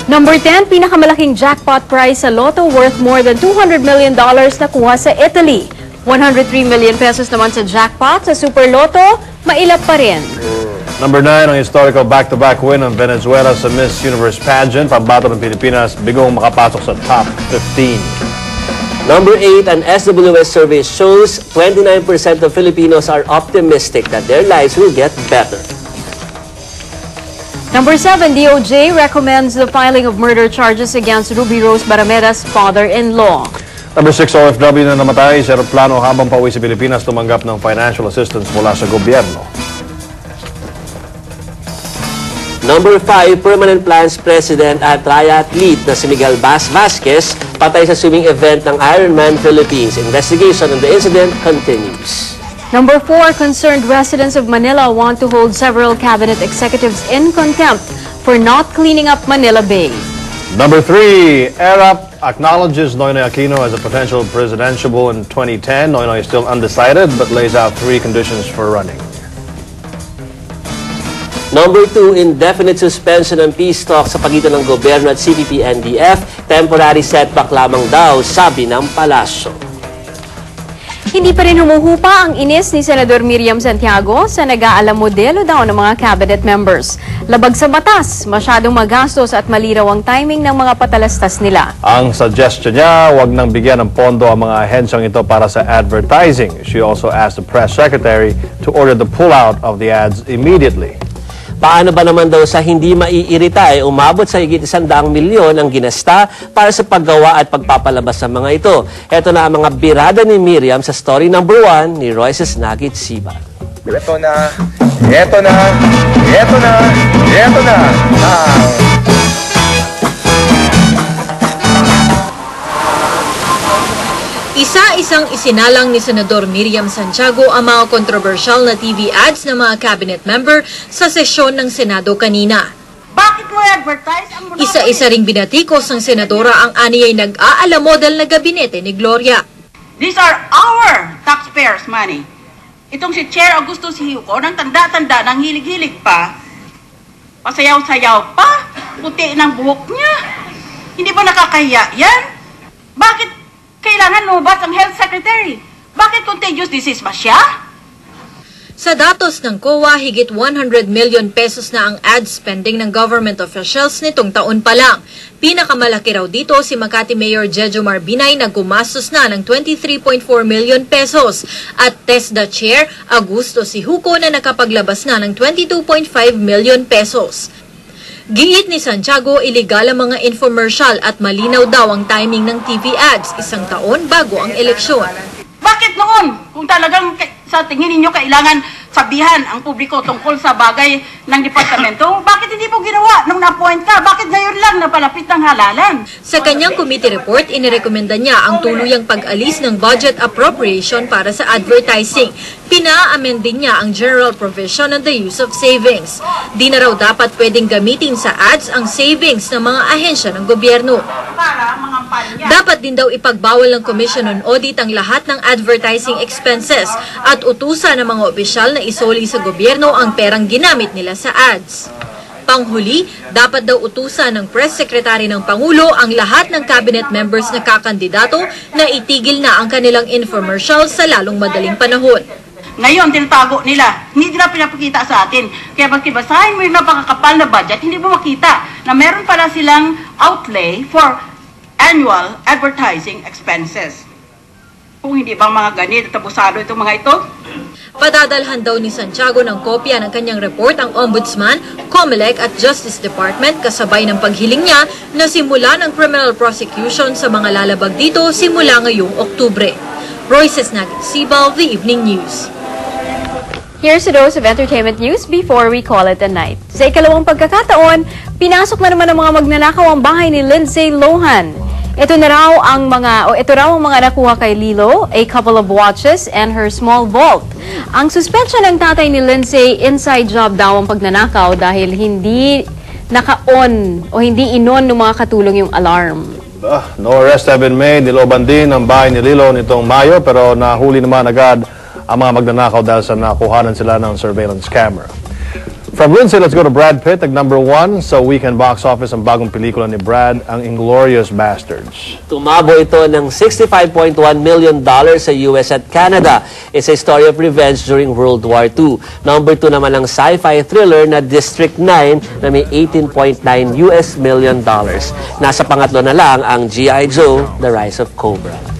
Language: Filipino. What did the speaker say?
Number 10, pinakamalaking jackpot prize sa Lotto worth more than $200 million nakuha sa Italy. 103 million pesos naman sa jackpot. Sa Super Lotto, mailap pa rin. Number 9, ang historical back-to-back win ng Venezuela sa Miss Universe pageant. Pambato ng Pilipinas, bigong makapasok sa top 15. Number 8, an SWS survey shows 29% of Filipinos are optimistic that their lives will get better. Number 7, DOJ recommends the filing of murder charges against Ruby Rose Barameda's father-in-law. Number 6, OFW na namatay sa eroplano habang pauwi sa Pilipinas tumanggap ng financial assistance mula sa gobyerno. Number 5, Permanent Plans President at triathlete na si Miguel Vasquez patay sa swimming event ng Ironman Philippines. Investigation on the incident continues. Number 4, concerned residents of Manila want to hold several cabinet executives in contempt for not cleaning up Manila Bay. Number 3, ERAP acknowledges Noynoy Aquino as a potential presidentiable in 2010. Noynoy is still undecided but lays out 3 conditions for running. Number 2, indefinite suspension ng peace talks sa pagitan ng gobyerno at CPP-NDF. Temporary setback lamang daw, sabi ng palasyo. Hindi pa rin humuhupa ang inis ni Senador Miriam Santiago sa nag-aalam modelo daw ng mga cabinet members. Labag sa batas, masyadong magastos at maliraw ang timing ng mga patalastas nila. Ang suggestion niya, wag nang bigyan ng pondo ang mga ahensyang ito para sa advertising. She also asked the press secretary to order the pullout of the ads immediately. Paano ba naman daw sa hindi maiirita umabot sa higit 100 milyon ang ginasta para sa paggawa at pagpapalabas ng mga ito. Ito na ang mga birada ni Miriam sa story number 1 ni Royces Nagit Siba. Ito na, ito na, ito na, ito na. Isa-isang isinalang ni Senador Miriam Santiago ang mga kontrobersyal na TV ads ng mga cabinet member sa sesyon ng Senado kanina. Bakit mo advertise ang mga... Isa-isa ring binatikos ng senadora ang aniyay nag-aalamodal na gabinete ni Gloria. These are our taxpayers' money. Itong si Chair Augusto Sihuco, nang tanda-tanda, nang hilig-hilig pa, pasayaw-sayaw pa, puti ng buhok niya. Hindi ba nakakahiya yan? Bakit kailangan lumabas ang health secretary? Bakit contagious disease ba siya? Sa datos ng COA, higit 100 million pesos na ang ad spending ng government officials nitong taon pa lang. Pinakamalaki raw dito si Makati Mayor Jejo Marbinay na gumastos na ng 23.4 million pesos at TESDA Chair Augusto Sihuco na nakapaglabas na ng 22.5 million pesos. Giit ni Santiago, iligal ang mga infomercial at malinaw daw ang timing ng TV ads 1 taon bago ang eleksyon. Bakit noon? Kung talagang sa tingin ninyo kailangan sabihan ang publiko tungkol sa bagay ng departamento, bakit hindi po ginawa nung na-appoint ka? Bakit ngayon lang napalapit ng halalan? Sa kanyang committee report, inirekomenda niya ang tuluyang pag-alis ng budget appropriation para sa advertising. Pina-amend din niya ang general provision on the use of savings. Di na raw dapat pwedeng gamitin sa ads ang savings ng mga ahensya ng gobyerno. Dapat din daw ipagbawal ng Commission on Audit ang lahat ng advertising expenses at utusan ng mga opisyal na isoli sa gobyerno ang perang ginamit nila sa ads. Panghuli, dapat daw utusan ng Press Secretary ng Pangulo ang lahat ng cabinet members na kakandidato na itigil na ang kanilang infomercial sa lalong madaling panahon. Ngayon, tinatago nila. Hindi nila pinapakita sa atin. Kaya pagkibasahin mo yung napakakapal na budget, hindi mo makita na meron pala silang outlay for annual advertising expenses. Kung hindi bang mga ganit at abusado itong mga ito? Padadalhan daw ni Santiago ng kopya ng kanyang report ang Ombudsman, COMELEC at Justice Department kasabay ng paghiling niya na simula ng criminal prosecution sa mga lalabag dito simula ngayong Oktubre. Royces Nagit Siba, The Evening News. Here's a dose of entertainment news before we call it a night. Sa ikalawang pagkakataon, pinasok na naman ng mga magnanakaw ang bahay ni Lindsay Lohan. Ito raw ang mga nakuha kay Lilo, a couple of watches and her small vault. Ang suspensya ng tatay ni Lindsay, inside job daw ang pagnanakaw dahil hindi naka-on o hindi inon ng mga katulong yung alarm. No arrest have been made. Niloban din ang bahay ni Lilo nitong Mayo pero nahuli naman agad ang mga magnanakaw dahil sa nakuhanan sila ng surveillance camera. From Lindsay, let's go to Brad Pitt, number 1 sa weekend box office ang bagong pelikula ni Brad, ang Inglourious Basterds. Tumabo ito ng $65.1 million sa US at Canada. It's a story of revenge during World War II. Number 2 naman ang sci-fi thriller na District 9 na may $18.9 million. Nasa pangatlo na lang ang G.I. Joe, The Rise of Cobra.